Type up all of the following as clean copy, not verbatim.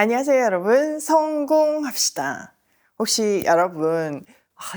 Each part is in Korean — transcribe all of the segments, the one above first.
안녕하세요, 여러분. 성공합시다. 혹시 여러분,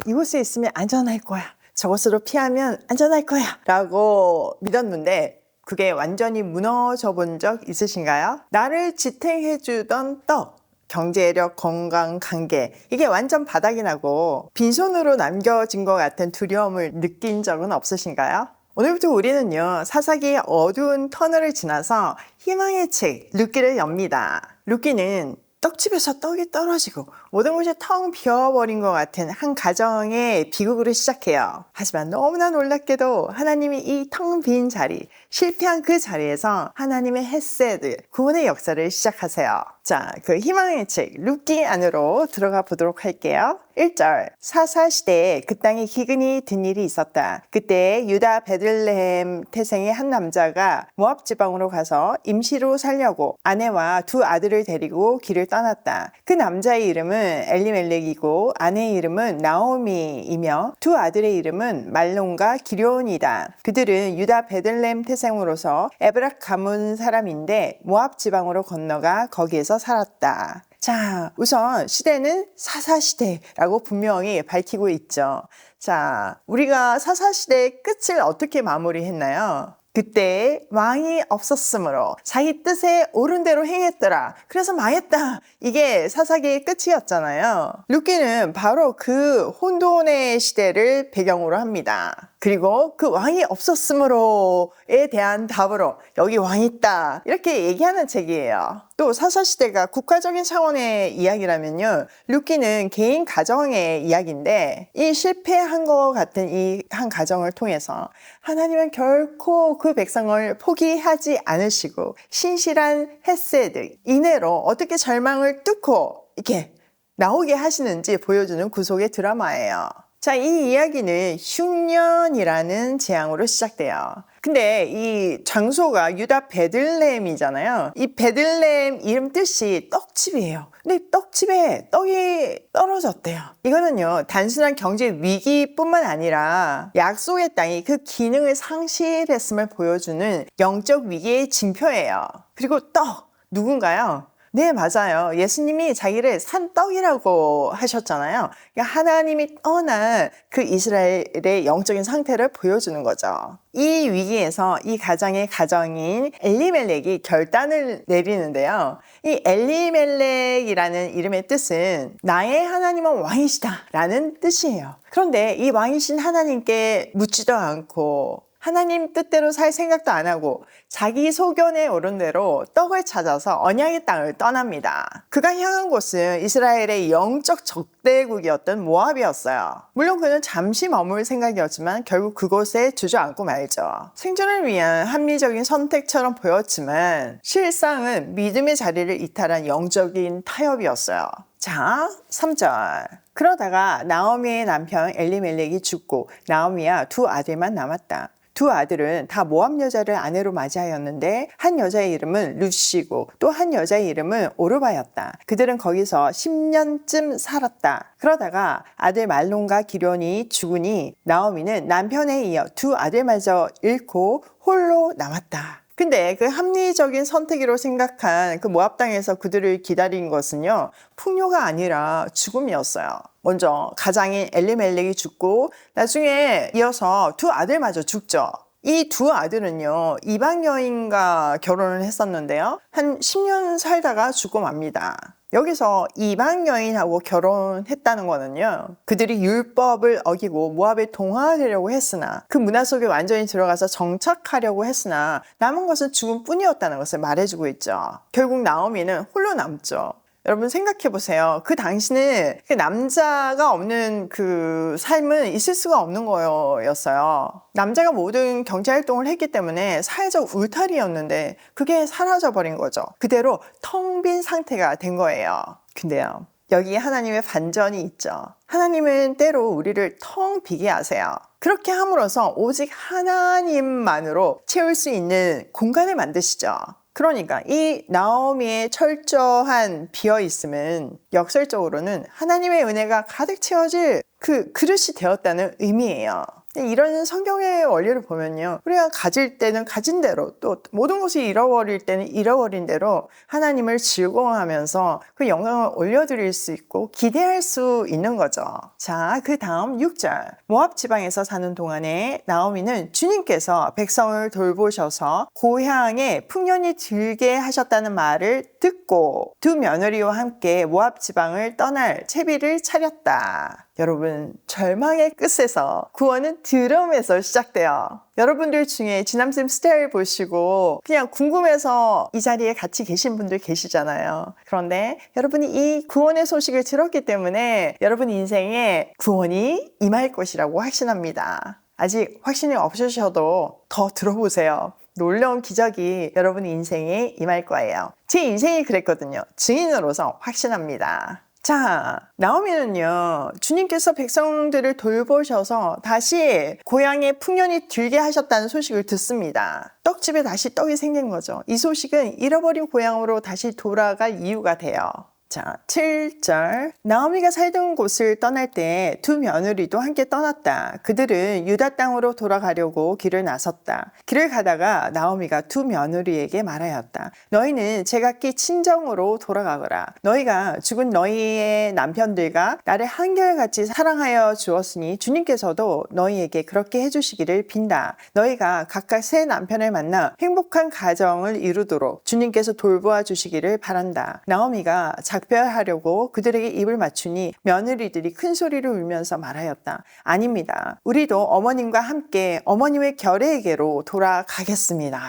이곳에 있으면 안전할 거야. 저곳으로 피하면 안전할 거야. 라고 믿었는데 그게 완전히 무너져 본 적 있으신가요? 나를 지탱해주던 떡, 경제력, 건강, 관계, 이게 완전 바닥이 나고 빈손으로 남겨진 것 같은 두려움을 느낀 적은 없으신가요? 오늘부터 우리는요, 사사기의 어두운 터널을 지나서 희망의 책 룻기를 엽니다. 룻기는 떡집에서 떡이 떨어지고 모든 것이 텅 비어버린 것 같은 한 가정의 비극으로 시작해요. 하지만 너무나 놀랍게도 하나님이 이 텅 빈 자리, 실패한 그 자리에서 하나님의 헤세드, 구원의 역사를 시작하세요. 자, 그 희망의 책 룻기 안으로 들어가 보도록 할게요. 1절, 사사시대에 그 땅에 기근이 든 일이 있었다. 그때 유다 베들레헴 태생의 한 남자가 모압 지방으로 가서 임시로 살려고 아내와 두 아들을 데리고 길을 떠났다. 그 남자의 이름은 엘리멜렉이고 아내의 이름은 나오미이며 두 아들의 이름은 말론과 기럧이다. 그들은 유다 베들레헴 태생으로서 에브락 가문 사람인데 모압 지방으로 건너가 거기에서 살았다. 자, 우선 시대는 사사시대라고 분명히 밝히고 있죠. 자, 우리가 사사시대의 끝을 어떻게 마무리했나요? 그때 왕이 없었으므로 자기 뜻에 옳은 대로 행했더라. 그래서 망했다. 이게 사사기의 끝이었잖아요. 룻기는 바로 그 혼돈의 시대를 배경으로 합니다. 그리고 그 왕이 없었으므로에 대한 답으로 여기 왕이 있다. 이렇게 얘기하는 책이에요. 또 사사시대가 국가적인 차원의 이야기라면요. 룻기는 개인 가정의 이야기인데 이 실패한 것 같은 이 한 가정을 통해서 하나님은 결코 그 백성을 포기하지 않으시고 신실한 헤세드, 인애로 어떻게 절망을 뚫고 이렇게 나오게 하시는지 보여주는 구속의 드라마예요. 자, 이 이야기는 흉년이라는 재앙으로 시작돼요. 근데 이 장소가 유다 베들레헴이잖아요. 이 베들레헴 이름 뜻이 떡집이에요. 근데 떡집에 떡이 떨어졌대요. 이거는요, 단순한 경제 위기뿐만 아니라 약속의 땅이 그 기능을 상실했음을 보여주는 영적 위기의 징표예요. 그리고 떡, 누군가요? 네, 맞아요. 예수님이 자기를 산 떡이라고 하셨잖아요. 그러니까 하나님이 떠난 그 이스라엘의 영적인 상태를 보여주는 거죠. 이 위기에서 이 가정의 가정인 엘리멜렉이 결단을 내리는데요. 이 엘리멜렉이라는 이름의 뜻은 나의 하나님은 왕이시다 라는 뜻이에요. 그런데 이 왕이신 하나님께 묻지도 않고 하나님 뜻대로 살 생각도 안 하고 자기 소견에 오른 대로 떡을 찾아서 언약의 땅을 떠납니다. 그가 향한 곳은 이스라엘의 영적 적대국이었던 모압이었어요. 물론 그는 잠시 머물 생각이었지만 결국 그곳에 주저앉고 말죠. 생존을 위한 합리적인 선택처럼 보였지만 실상은 믿음의 자리를 이탈한 영적인 타협이었어요. 자, 3절. 그러다가 나오미의 남편 엘리멜렉이 죽고 나오미와 두 아들만 남았다. 두 아들은 다 모압 여자를 아내로 맞이하였는데 한 여자의 이름은 룻이고 또 한 여자의 이름은 오르바였다. 그들은 거기서 10년쯤 살았다. 그러다가 아들 말론과 기럧이 죽으니 나오미는 남편에 이어 두 아들마저 잃고 홀로 남았다. 근데 그 합리적인 선택이라고 생각한 그 모압 땅에서 그들을 기다린 것은요, 풍요가 아니라 죽음이었어요. 먼저 가장인 엘리멜렉이 죽고 나중에 이어서 두 아들마저 죽죠. 이 두 아들은요, 이방 여인과 결혼을 했었는데요, 한 10년 살다가 죽고 맙니다. 여기서 이방 여인하고 결혼했다는 거는요, 그들이 율법을 어기고 모압에 동화되려고 했으나 그 문화 속에 완전히 들어가서 정착하려고 했으나 남은 것은 죽음뿐이었다는 것을 말해주고 있죠. 결국 나오미는 홀로 남죠. 여러분 생각해 보세요. 그 당시는 그 남자가 없는 그 삶은 있을 수가 없는 거였어요. 남자가 모든 경제 활동을 했기 때문에 사회적 울타리였는데 그게 사라져 버린 거죠. 그대로 텅 빈 상태가 된 거예요. 근데요, 여기 하나님의 반전이 있죠. 하나님은 때로 우리를 텅 비게 하세요. 그렇게 함으로써 오직 하나님만으로 채울 수 있는 공간을 만드시죠. 그러니까 이 나오미의 철저한 비어있음은 역설적으로는 하나님의 은혜가 가득 채워질 그 그릇이 되었다는 의미예요. 이런 성경의 원리를 보면요, 우리가 가질 때는 가진 대로, 또 모든 것이 잃어버릴 때는 잃어버린 대로 하나님을 즐거워하면서 그 영광을 올려드릴 수 있고 기대할 수 있는 거죠. 자, 그 다음 6절. 모압 지방에서 사는 동안에 나오미는 주님께서 백성을 돌보셔서 고향에 풍년이 들게 하셨다는 말을 듣고 두 며느리와 함께 모압 지방을 떠날 채비를 차렸다. 여러분, 절망의 끝에서 구원은 드럼에서 시작돼요. 여러분들 중에 지남쌤 스타일 보시고 그냥 궁금해서 이 자리에 같이 계신 분들 계시잖아요. 그런데 여러분이 이 구원의 소식을 들었기 때문에 여러분 인생에 구원이 임할 것이라고 확신합니다. 아직 확신이 없으셔도 더 들어보세요. 놀라운 기적이 여러분 인생에 임할 거예요. 제 인생이 그랬거든요. 증인으로서 확신합니다. 자, 나오미는요, 주님께서 백성들을 돌보셔서 다시 고향에 풍년이 들게 하셨다는 소식을 듣습니다. 떡집에 다시 떡이 생긴 거죠. 이 소식은 잃어버린 고향으로 다시 돌아갈 이유가 돼요. 자, 7절. 나오미가 살던 곳을 떠날 때 두 며느리도 함께 떠났다. 그들은 유다 땅으로 돌아가려고 길을 나섰다. 길을 가다가 나오미가 두 며느리에게 말하였다. 너희는 제각기 친정으로 돌아가거라. 너희가 죽은 너희의 남편들과 나를 한결같이 사랑하여 주었으니 주님께서도 너희에게 그렇게 해주시기를 빈다. 너희가 각각 새 남편을 만나 행복한 가정을 이루도록 주님께서 돌보아 주시기를 바란다. 나오미가 작별하려고 그들에게 입을 맞추니 며느리들이 큰 소리를 울면서 말하였다. 아닙니다. 우리도 어머님과 함께 어머님의 결례에게로 돌아가겠습니다.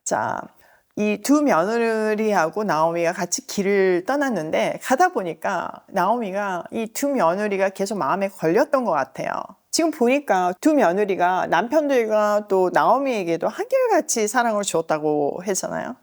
자, 이 두 며느리하고 나오미가 같이 길을 떠났는데 가다 보니까 나오미가 이 두 며느리가 계속 마음에 걸렸던 것 같아요. 지금 보니까 두 며느리가 남편들과 또 나오미에게도 한결같이 사랑을 주었다고 했잖아요.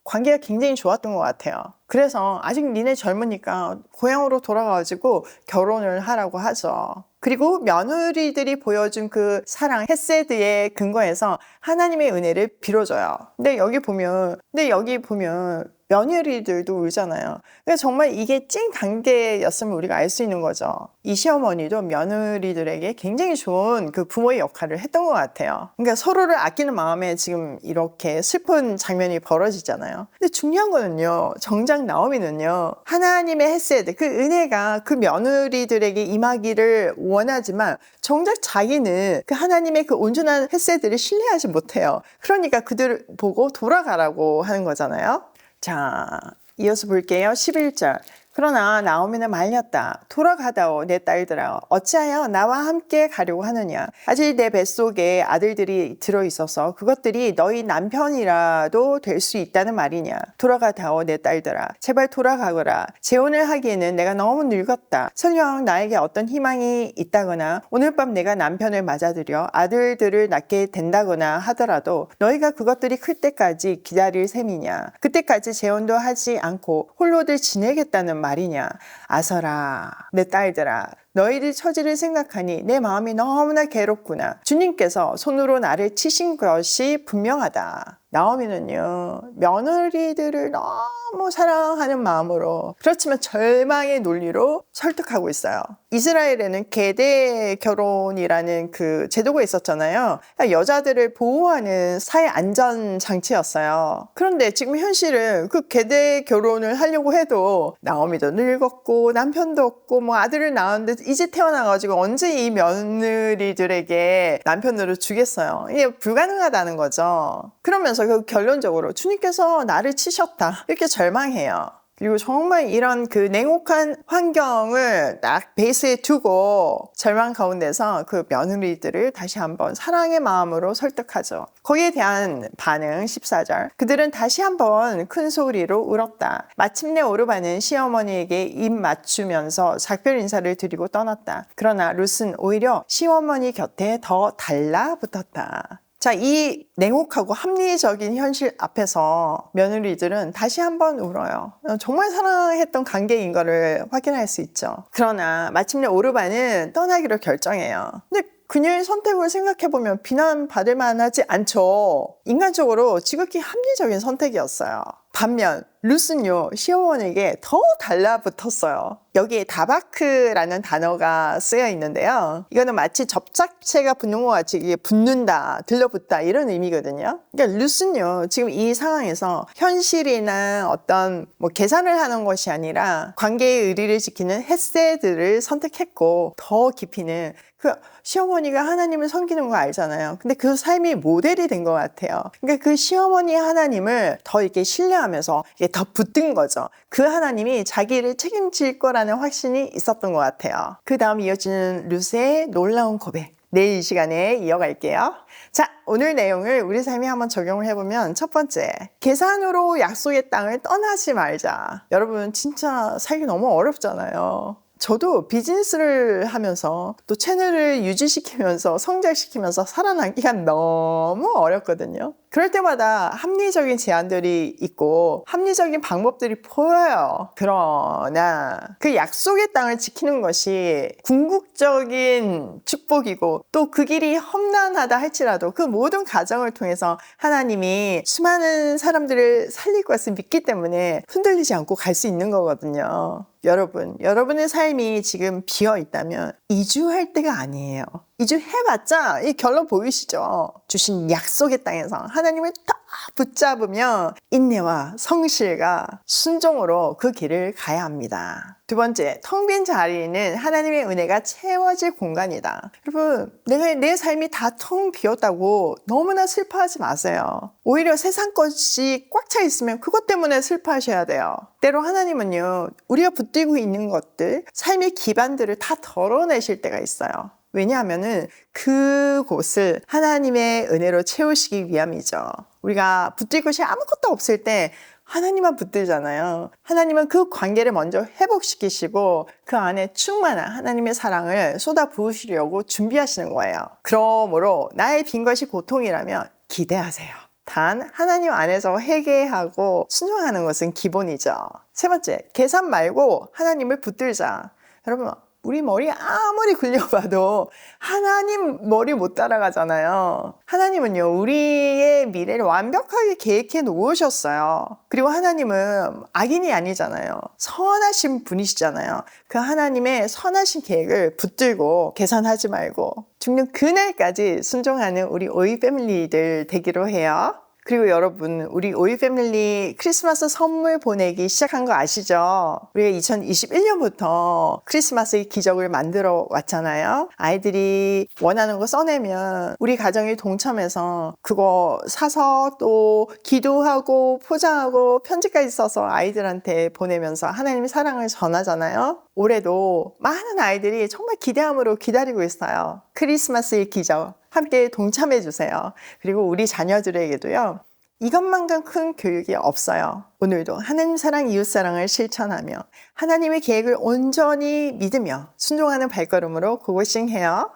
관계가 굉장히 좋았던 것 같아요. 그래서 아직 니네 젊으니까 고향으로 돌아가가지고 결혼을 하라고 하죠. 그리고 며느리들이 보여준 그 사랑, 헤세드의 근거에서 하나님의 은혜를 빌어줘요. 근데 여기 보면 며느리들도 울잖아요. 그러니까 정말 이게 찐 관계였으면 우리가 알 수 있는 거죠. 이 시어머니도 며느리들에게 굉장히 좋은 그 부모의 역할을 했던 것 같아요. 그러니까 서로를 아끼는 마음에 지금 이렇게 슬픈 장면이 벌어지잖아요. 근데 중요한 거는요, 정작 나오미는요, 하나님의 헤세드, 그 은혜가 그 며느리들에게 임하기를 원하지만 정작 자기는 그 하나님의 그 온전한 헤세드를 신뢰하지 못해요. 그러니까 그들을 보고 돌아가라고 하는 거잖아요. 자, 이어서 볼게요. 11절. 그러나 나오미는 말렸다. 돌아가다오 내 딸들아. 어찌하여 나와 함께 가려고 하느냐. 아직 내 뱃속에 아들들이 들어있어서 그것들이 너희 남편이라도 될 수 있다는 말이냐. 돌아가다오 내 딸들아. 제발 돌아가거라. 재혼을 하기에는 내가 너무 늙었다. 설령 나에게 어떤 희망이 있다거나 오늘 밤 내가 남편을 맞아들여 아들들을 낳게 된다거나 하더라도 너희가 그것들이 클 때까지 기다릴 셈이냐. 그때까지 재혼도 하지 않고 홀로들 지내겠다는 말이냐. 아서라 내 딸들아, 너희들 처지를 생각하니 내 마음이 너무나 괴롭구나. 주님께서 손으로 나를 치신 것이 분명하다. 나오미는요, 며느리들을 너무 사랑하는 마음으로, 그렇지만 절망의 논리로 설득하고 있어요. 이스라엘에는 계대 결혼이라는 그 제도가 있었잖아요. 그러니까 여자들을 보호하는 사회 안전 장치였어요. 그런데 지금 현실은 그 계대 결혼을 하려고 해도 나오미도 늙었고 남편도 없고 뭐 아들을 낳았는데 이제 태어나가지고 언제 이 며느리들에게 남편으로 주겠어요. 이게 불가능하다는 거죠. 그러면서 그 결론적으로 주님께서 나를 치셨다 이렇게 절망해요. 그리고 정말 이런 그 냉혹한 환경을 딱 베이스에 두고 절망 가운데서 그 며느리들을 다시 한번 사랑의 마음으로 설득하죠. 거기에 대한 반응 14절. 그들은 다시 한번 큰 소리로 울었다. 마침내 오르바는 시어머니에게 입 맞추면서 작별 인사를 드리고 떠났다. 그러나 룻은 오히려 시어머니 곁에 더 달라붙었다. 자, 이 냉혹하고 합리적인 현실 앞에서 며느리들은 다시 한번 울어요. 정말 사랑했던 관계인 거를 확인할 수 있죠. 그러나 마침내 오르바는 떠나기로 결정해요. 근데 그녀의 선택을 생각해보면 비난받을 만하지 않죠. 인간적으로 지극히 합리적인 선택이었어요. 반면 룻은요 시어머니에게 더 달라붙었어요. 여기에 다바크라는 단어가 쓰여 있는데요. 이거는 마치 접착체가 붙는 것 같이 이게 붙는다, 들러붙다 이런 의미거든요. 그러니까 룻은요 지금 이 상황에서 현실이나 어떤 뭐 계산을 하는 것이 아니라 관계의 의리를 지키는 헤세드를 선택했고 더 깊이는 그 시어머니가 하나님을 섬기는 거 알잖아요. 근데 그 삶이 모델이 된 것 같아요. 그러니까 그 시어머니 하나님을 더 이렇게 신뢰하면서 이게 더 붙든 거죠. 그 하나님이 자기를 책임질 거라는 확신이 있었던 것 같아요. 그 다음 이어지는 룻의 놀라운 고백. 내일 이 시간에 이어갈게요. 자, 오늘 내용을 우리 삶에 한번 적용을 해보면 첫 번째, 계산으로 약속의 땅을 떠나지 말자. 여러분 진짜 살기 너무 어렵잖아요. 저도 비즈니스를 하면서 또 채널을 유지시키면서 성장시키면서 살아남기가 너무 어렵거든요. 그럴 때마다 합리적인 제안들이 있고 합리적인 방법들이 보여요. 그러나 그 약속의 땅을 지키는 것이 궁극적인 축복이고 또 그 길이 험난하다 할지라도 그 모든 과정을 통해서 하나님이 수많은 사람들을 살릴 것을 믿기 때문에 흔들리지 않고 갈 수 있는 거거든요. 여러분의 삶이 지금 비어 있다면 이주할 때가 아니에요. 이주해봤자 이 결론 보이시죠? 주신 약속의 땅에서 하나님을 딱 붙잡으며 인내와 성실과 순종으로 그 길을 가야 합니다. 두 번째, 텅 빈 자리는 하나님의 은혜가 채워질 공간이다. 여러분, 내 삶이 다 텅 비었다고 너무나 슬퍼하지 마세요. 오히려 세상 것이 꽉 차 있으면 그것 때문에 슬퍼하셔야 돼요. 때로 하나님은요, 우리가 붙들고 있는 것들, 삶의 기반들을 다 덜어내실 때가 있어요. 왜냐하면은 그곳을 하나님의 은혜로 채우시기 위함이죠. 우리가 붙들 것이 아무것도 없을 때 하나님만 붙들잖아요. 하나님은 그 관계를 먼저 회복시키시고 그 안에 충만한 하나님의 사랑을 쏟아 부으시려고 준비하시는 거예요. 그러므로 나의 빈 것이 고통이라면 기대하세요. 단 하나님 안에서 회개하고 순종하는 것은 기본이죠. 세 번째, 계산 말고 하나님을 붙들자. 여러분, 우리 머리 아무리 굴려봐도 하나님 머리 못 따라가잖아요. 하나님은요, 우리의 미래를 완벽하게 계획해 놓으셨어요. 그리고 하나님은 악인이 아니잖아요. 선하신 분이시잖아요. 그 하나님의 선하신 계획을 붙들고 계산하지 말고 죽는 그날까지 순종하는 우리 오이 패밀리들 되기로 해요. 그리고 여러분, 우리 오이 패밀리 크리스마스 선물 보내기 시작한 거 아시죠? 우리가 2021년부터 크리스마스의 기적을 만들어 왔잖아요. 아이들이 원하는 거 써내면 우리 가정이 동참해서 그거 사서 또 기도하고 포장하고 편지까지 써서 아이들한테 보내면서 하나님의 사랑을 전하잖아요. 올해도 많은 아이들이 정말 기대함으로 기다리고 있어요. 크리스마스의 기적 함께 동참해 주세요. 그리고 우리 자녀들에게도요. 이것만큼 큰 교육이 없어요. 오늘도 하나님 사랑, 이웃 사랑을 실천하며 하나님의 계획을 온전히 믿으며 순종하는 발걸음으로 고고싱해요.